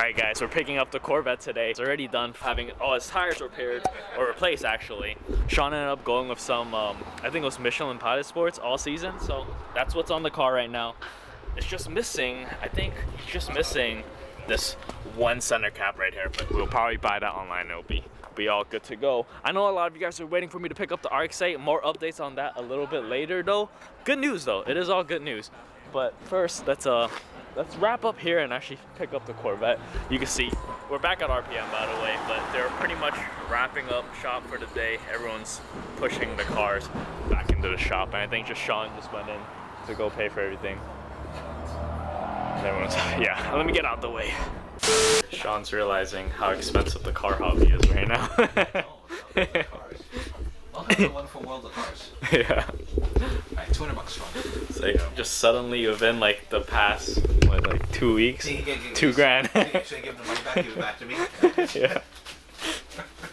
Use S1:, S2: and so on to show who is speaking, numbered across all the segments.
S1: Alright guys, we're picking up the Corvette today. It's already done having all its tires repaired, or replaced actually. Sean ended up going with some, I think it was Michelin Pilot Sports all season, so that's what's on the car right now. It's just missing, I think it's just missing this one center cap right here, but we'll probably buy that online. It'll be all good to go. I know a lot of you guys are waiting for me to pick up the RX-8. More updates on that a little bit later though. Good news though, it is all good news. But first, let's wrap up here and actually pick up the Corvette. You can see we're back at RPM, by the way, but they're pretty much wrapping up shop for the day. Everyone's pushing the cars back into the shop, and I think just Sean just went in to go pay for everything. And everyone's, yeah, let me get out the way. Sean's realizing how expensive the car hobby is right now.
S2: Welcome to the wonderful world of cars.
S1: Yeah.
S2: Alright, $200 strong.
S1: It's like just suddenly within like the past, what, like 2 weeks? $2 grand.
S2: Should I give the money back? Give it back to me?
S1: Yeah.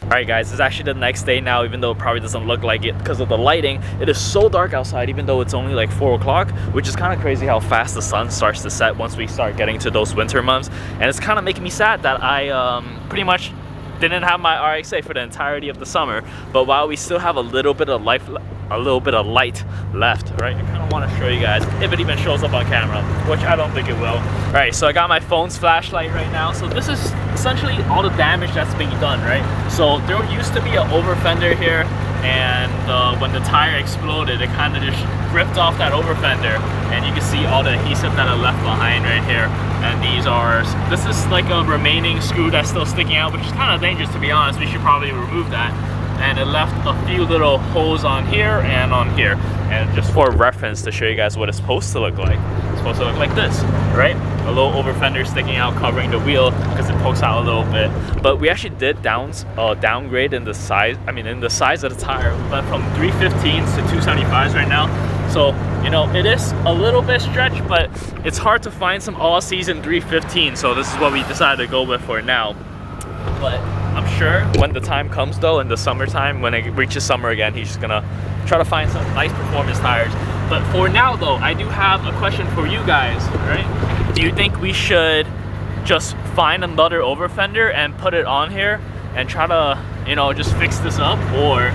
S1: Alright guys, it's actually the next day now, even though it probably doesn't look like it because of the lighting. It is so dark outside, even though it's only like 4 o'clock, which is kind of crazy how fast the sun starts to set once we start getting to those winter months. And it's kind of making me sad that I pretty much didn't have my RX-8 for the entirety of the summer. But while we still have a little bit of light left, right? I kind of want to show you guys if it even shows up on camera, which I don't think it will. All right, so I got my phone's flashlight right now. So this is essentially all the damage that's being done, right? So there used to be an over fender here, and when the tire exploded, it kind of just ripped off that over fender, and you can see all the adhesive that I left behind right here. And this is like a remaining screw that's still sticking out, which is kind of dangerous, to be honest. We should probably remove that. And it left a few little holes on here and on here. And just for reference, to show you guys what it's supposed to look like, it's supposed to look like this, right? A little over fender sticking out, covering the wheel because it pokes out a little bit. But we actually did downgrade in the size. I mean, in the size of the tire. We went from 315s to 275s right now. So, you know, it is a little bit stretched, but it's hard to find some all-season 315. So this is what we decided to go with for now. But I'm sure when the time comes though, in the summertime, when it reaches summer again, he's just gonna try to find some nice performance tires. But for now though, I do have a question for you guys, right? Do you think we should just find another over fender and put it on here and try to, you know, just fix this up? Or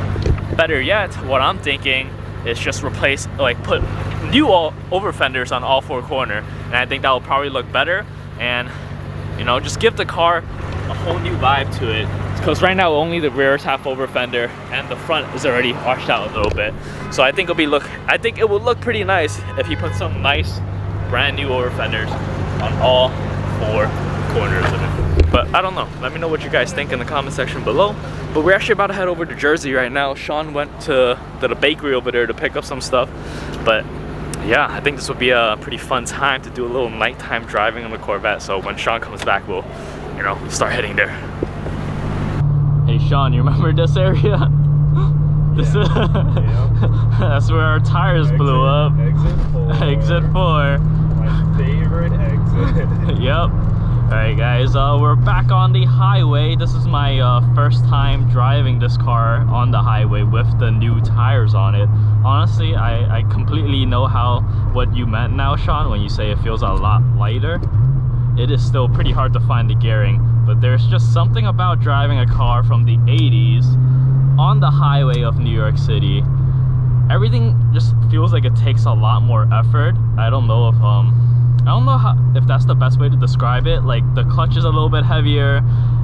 S1: better yet, what I'm thinking is just replace, like put new over fenders on all 4 corners, and I think that will probably look better, and you know, just give the car a whole new vibe to it. Because right now only the rear is half over fender and the front is already washed out a little bit. So I think it will look pretty nice if you put some nice brand new over fenders on all 4 corners of it. But I don't know. Let me know what you guys think in the comment section below. But we're actually about to head over to Jersey right now. Sean went to the bakery over there to pick up some stuff. But yeah, I think this would be a pretty fun time to do a little nighttime driving on the Corvette. So when Sean comes back, we'll, you know, start heading there. Hey Sean, you remember this area? This is that's where our tires blew up.
S3: Exit 4.
S1: Exit 4.
S3: My favorite exit.
S1: Yep. Alright guys, we're back on the highway. This is my first time driving this car on the highway with the new tires on it. Honestly, I completely know what you meant now, Sean, when you say it feels a lot lighter. It is still pretty hard to find the gearing, but there's just something about driving a car from the 80s on the highway of New York City. Everything just feels like it takes a lot more effort. I don't know if that's the best way to describe it. Like the clutch is a little bit heavier,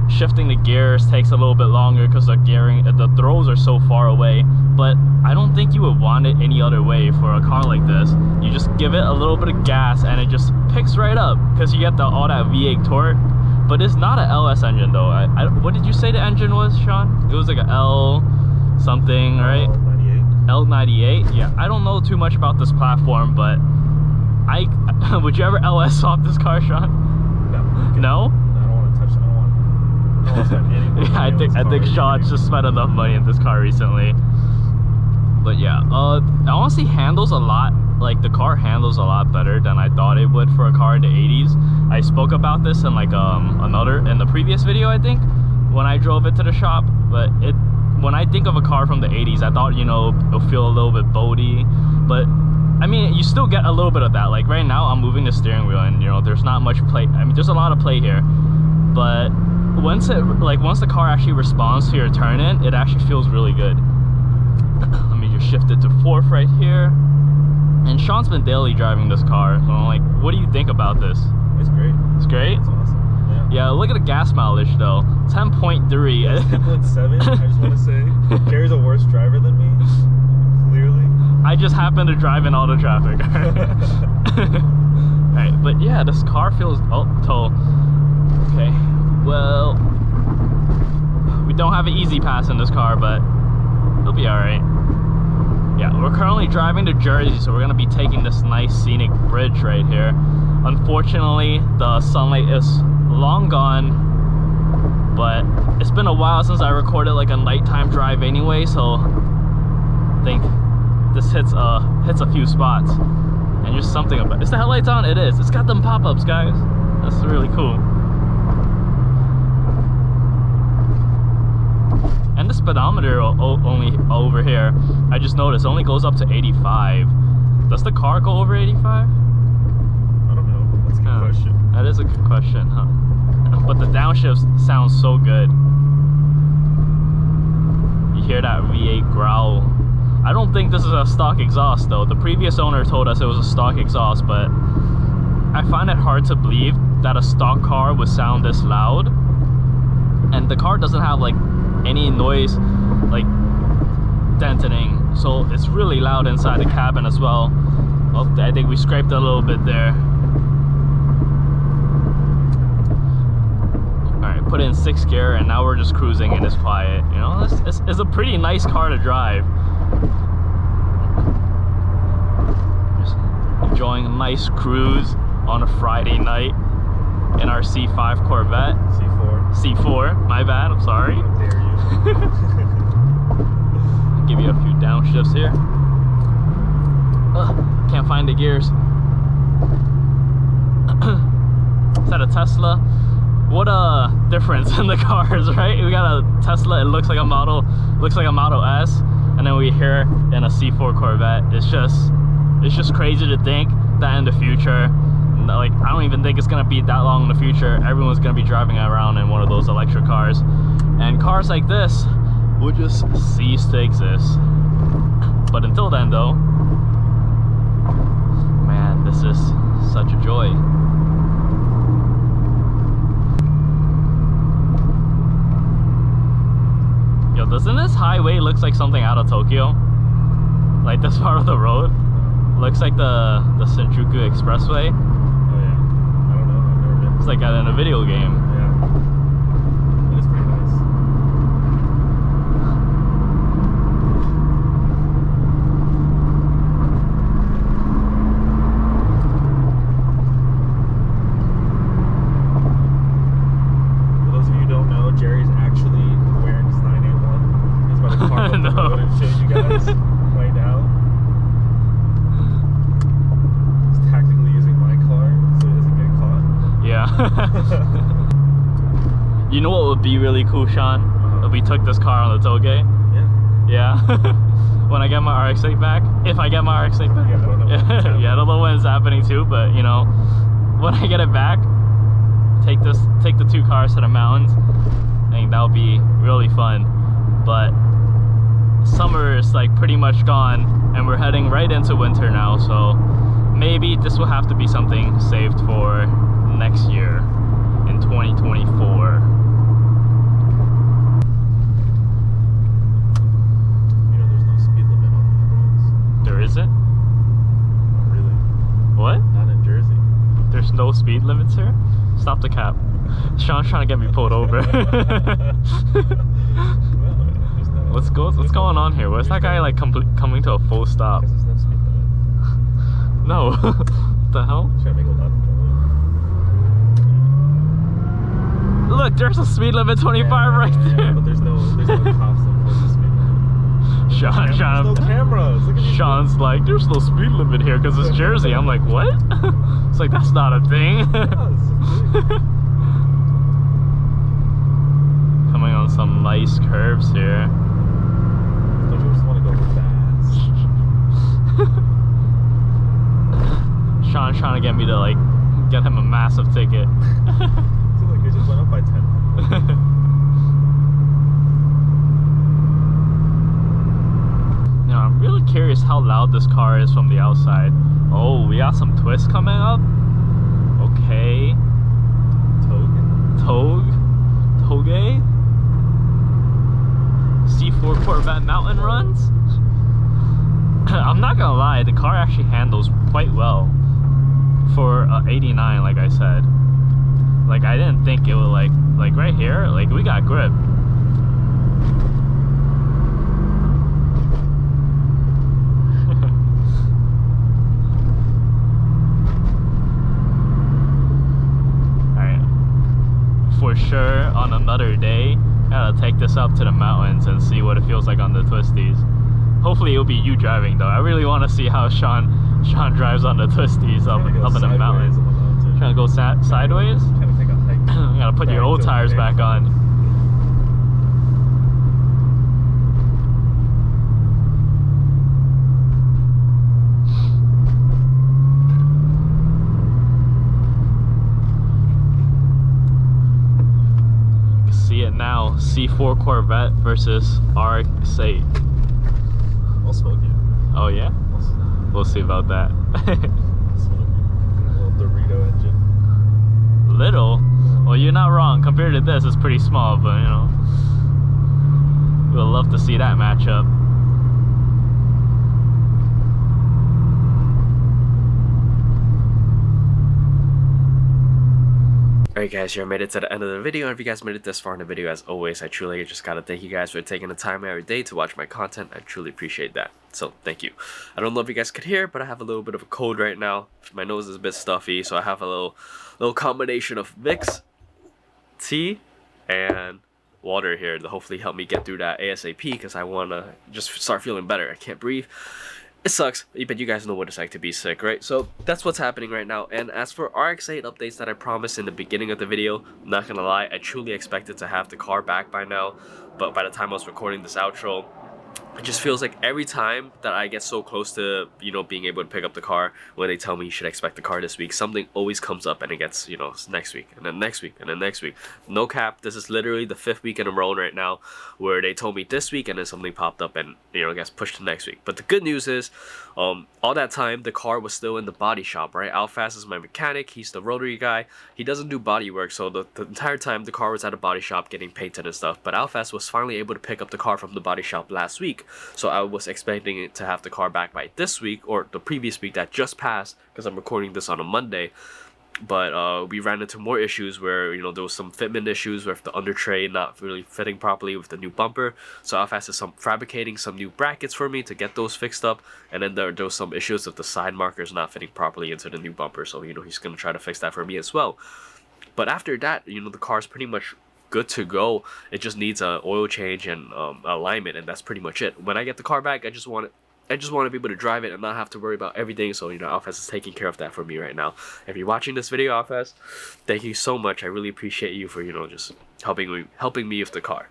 S1: shifting the gears takes a little bit longer because the throws are so far away. But I don't think you would want it any other way for a car like this. You just give it a little bit of gas and it just picks right up because you get all that V8 torque. But it's not an LS engine though. What did you say the engine was, Sean? It was like a L something, right? L98. Yeah, I don't know too much about this platform, but would you ever LS swap this car, Sean? No. No?
S3: I don't want to touch it. I don't want to spend any money.
S1: Yeah, I think Sean just spent enough money in this car recently. But yeah, it honestly handles a lot. Like the car handles a lot better than I thought it would for a car in the 80s. I spoke about this in like in the previous video, I think, when I drove it to the shop. But when I think of a car from the 80s, I thought, you know, it'll feel a little bit boaty, but I mean, you still get a little bit of that. Like right now I'm moving the steering wheel and, you know, there's not much play. I mean, there's a lot of play here. but once the car actually responds to your turn in, it actually feels really good. Let me just shift it to 4th right here. And Sean's been daily driving this car, so I'm like, what do you think about this?
S3: It's great.
S1: It's great?
S3: It's awesome.
S1: Yeah, look at the gas mileage though. 10.3.
S3: 10.7, I just want to say. Jerry's a worse driver than me, clearly.
S1: I just happen to drive in auto traffic. Alright, but yeah, this car feels... Oh, tow. Okay, well... We don't have an easy pass in this car, but it'll be alright. Yeah, we're currently driving to Jersey, so we're going to be taking this nice scenic bridge right here. Unfortunately, the sunlight is long gone, but it's been a while since I recorded like a nighttime drive anyway, so I think this hits a few spots. And just something about it. Is the headlights on? It is. It's got them pop-ups, guys. That's really cool. And the speedometer only over here, I just noticed, only goes up to 85. Does the car go over 85?
S3: I don't know. That's a good question.
S1: That is a good question, huh? But the downshift sounds so good. You hear that V8 growl. I don't think this is a stock exhaust though. The previous owner told us it was a stock exhaust, but I find it hard to believe that a stock car would sound this loud. And the car doesn't have like any noise, like deadening, so it's really loud inside the cabin as well. Oh, I think we scraped a little bit there. Alright, put it in 6th gear and now we're just cruising and it's quiet. You know, it's a pretty nice car to drive. Just enjoying a nice cruise on a Friday night in our C5 Corvette. C4, my bad, I'm sorry.
S3: How dare you.
S1: Give you a few downshifts here. Can't find the gears. Is that a Tesla? What a difference in the cars, right? We got a Tesla, it looks like a Model S, and then we here in a C4 Corvette. It's just crazy to think that in the future, like, I don't even think it's gonna be that long in the future, everyone's gonna be driving around in one of those electric cars, and cars like this will just cease to exist. But until then though, man, this is such a joy. Yo, doesn't this highway looks like something out of Tokyo? Like this part of the road looks like the Shinjuku Expressway. It's like in a video game.
S3: Yeah. It is pretty nice. For those of you who don't know, Jerry's actually wearing his 981. He's about to park up the road and show you guys right now. He's tactically using my car so he doesn't get caught. Yeah.
S1: You know what would be really cool, Sean? If we took this car on the tollgate? Yeah. When I get my RX-8 back. If I get my RX-8 back.
S3: Yeah, I don't know.
S1: Yeah, I don't know when it's happening too, but you know, when I get it back, take the 2 cars to the mountains. I think that would be really fun. But summer is like pretty much gone and we're heading right into winter now, so maybe this will have to be something saved for next year in 2024.
S3: You know there's no speed limit on these roads.
S1: There isn't?
S3: Not really.
S1: What?
S3: Not in Jersey.
S1: There's no speed limits here? Stop the cap. Sean's trying to get me pulled over. What's going on here? Where's that guy like coming to a full stop?
S3: Because there's no speed limit.
S1: No. What the hell?
S3: Should I make a lot of noise?
S1: Look, there's a speed limit 25 right there.
S3: But there's no cops that enforce the speed limit.
S1: Sean's
S3: There's no cameras. Look at these
S1: Sean's like, there's no speed limit here because it's Jersey. I'm like, what? It's like, that's not a thing. Coming on some nice curves here.
S3: Don't you just want to go fast?
S1: Sean's trying to get me to like get him a massive ticket.
S3: Seems like it just went up by 10
S1: how loud this car is from the outside. Oh, we got some twists coming up. Okay. Toge? C4 Corvette mountain runs? I'm not gonna lie, the car actually handles quite well for 89, like I said. Like, I didn't think it would like right here, like we got grip. For sure, on another day, gotta take this up to the mountains and see what it feels like on the twisties. Hopefully it'll be you driving though. I really want to see how Sean drives on the twisties up in the mountains. Trying to go sideways?
S3: Trying to take a hike.
S1: You gotta put your old tires back on. See it now. C4 Corvette versus RX-8.
S3: I'll smoke you.
S1: Oh yeah? We'll see about that.
S3: Little Dorito engine.
S1: Little? Well, you're not wrong. Compared to this, it's pretty small, but you know, we'll love to see that matchup. Alright guys, you made it to the end of the video, and if you guys made it this far in the video, as always, I truly just gotta thank you guys for taking the time every day to watch my content. I truly appreciate that, so thank you. I don't know if you guys could hear, but I have a little bit of a cold right now. My nose is a bit stuffy, so I have a little combination of Vicks, tea, and water here to hopefully help me get through that ASAP, because I want to just start feeling better. I can't breathe. It sucks, but you guys know what it's like to be sick, right? So that's what's happening right now. And as for RX-8 updates that I promised in the beginning of the video, I'm not gonna lie, I truly expected to have the car back by now. But by the time I was recording this outro, it just feels like every time that I get so close to, you know, being able to pick up the car, when they tell me you should expect the car this week, something always comes up and it gets, you know, next week, and then next week, and then next week. No cap, this is literally the 5th week in a row right now where they told me this week and then something popped up and, you know, it gets pushed to next week. But the good news is, all that time, the car was still in the body shop, right? Alfaz is my mechanic, he's the rotary guy. He doesn't do body work, so the entire time the car was at a body shop getting painted and stuff. But Alfaz was finally able to pick up the car from the body shop last week. So I was expecting it to have the car back by this week, or the previous week that just passed, because I'm recording this on a Monday. But we ran into more issues where, you know, there was some fitment issues with the under tray not really fitting properly with the new bumper. So Alfaz is fabricating some new brackets for me to get those fixed up. And then there was some issues with the side markers not fitting properly into the new bumper. So, you know, he's going to try to fix that for me as well. But after that, you know, the car's pretty much good to go. It just needs an oil change and alignment, and that's pretty much it. When I get the car back, I just want to be able to drive it and not have to worry about everything. So, you know, Alfaz is taking care of that for me right now. If you're watching this video, Alfaz, thank you so much. I really appreciate you for, you know, just helping me with the car.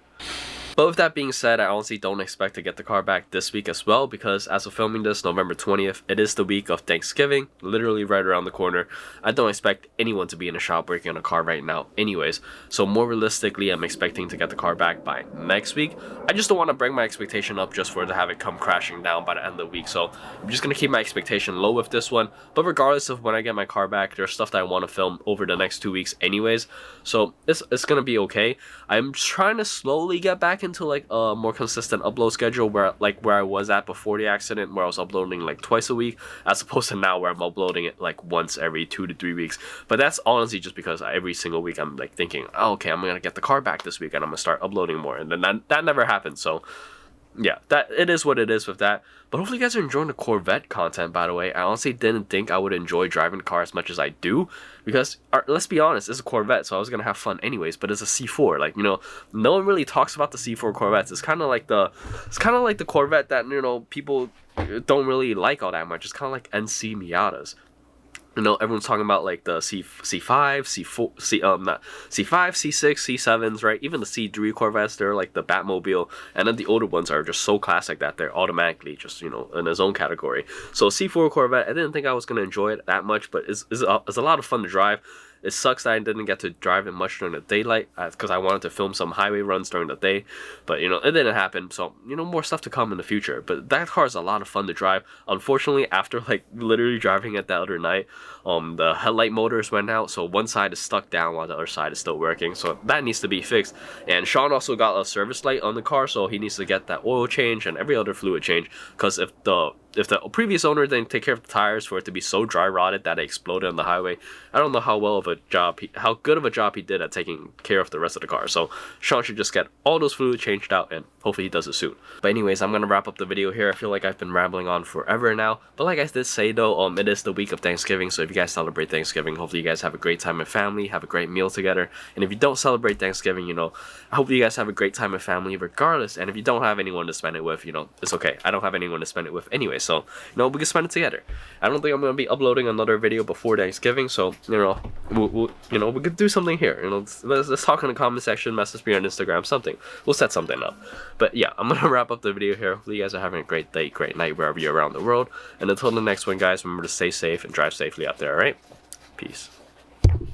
S1: But with that being said, I honestly don't expect to get the car back this week as well, because as of filming this, November 20th, it is the week of Thanksgiving, literally right around the corner. I don't expect anyone to be in a shop working on a car right now anyways, so more realistically, I'm expecting to get the car back by next week. I just don't want to bring my expectation up just for to have it come crashing down by the end of the week, so I'm just going to keep my expectation low with this one. But regardless of when I get my car back, there's stuff that I want to film over the next 2 weeks anyways, so it's going to be okay. I'm trying to slowly get back into like a more consistent upload schedule where I was at before the accident, where I was uploading like twice a week, as opposed to now where I'm uploading it like once every 2 to 3 weeks. But that's honestly just because every single week I'm like thinking, oh, okay, I'm gonna get the car back this week and I'm gonna start uploading more, and then that never happened. So yeah, that it is what it is with that. But hopefully you guys are enjoying the Corvette content, by the way. I honestly didn't think I would enjoy driving the car as much as I do, because let's be honest, it's a Corvette, so I was gonna have fun anyways. But it's a C4, like, you know, no one really talks about the C4 Corvettes. It's kind of like the Corvette that, you know, people don't really like all that much. It's kind of like NC Miatas. You know, everyone's talking about like the C5, C4, not C5, C6, C7s, right? Even the C3 Corvettes, they're like the Batmobile, and then the older ones are just so classic that they're automatically just, you know, in its own category. So C4 Corvette, I didn't think I was gonna enjoy it that much, but it's a lot of fun to drive.
S4: It sucks that I didn't get to drive it much during the daylight because I wanted to film some highway runs during the day, but you know, it didn't happen. So you know, more stuff to come in the future. But that car is a lot of fun to drive. Unfortunately, after like literally driving it the other night, the headlight motors went out, so one side is stuck down while the other side is still working. So that needs to be fixed. And Sean also got a service light on the car, so he needs to get that oil change and every other fluid change, because if the previous owner didn't take care of the tires for it to be so dry rotted that it exploded on the highway, I don't know how good of a job he did at taking care of the rest of the car. So Sean should just get all those fluid changed out, and hopefully he does it soon. But anyways, I'm gonna wrap up the video here. I feel like I've been rambling on forever now, but like I did say though, it is the week of Thanksgiving, so if you guys celebrate Thanksgiving, hopefully you guys have a great time with family, have a great meal together. And if you don't celebrate Thanksgiving, you know, I hope you guys have a great time with family regardless. And if you don't have anyone to spend it with, you know, it's okay. I don't have anyone to spend it with anyway, so you know, we can spend it together. I don't think I'm gonna be uploading another video before Thanksgiving, so you know, we could do something here. You know, let's talk in the comment section, message me on Instagram, something. We'll set something up. But yeah, I'm gonna wrap up the video here. Hopefully you guys are having a great day, great night wherever you're around the world. And until the next one, guys, remember to stay safe and drive safely out there. All right, peace.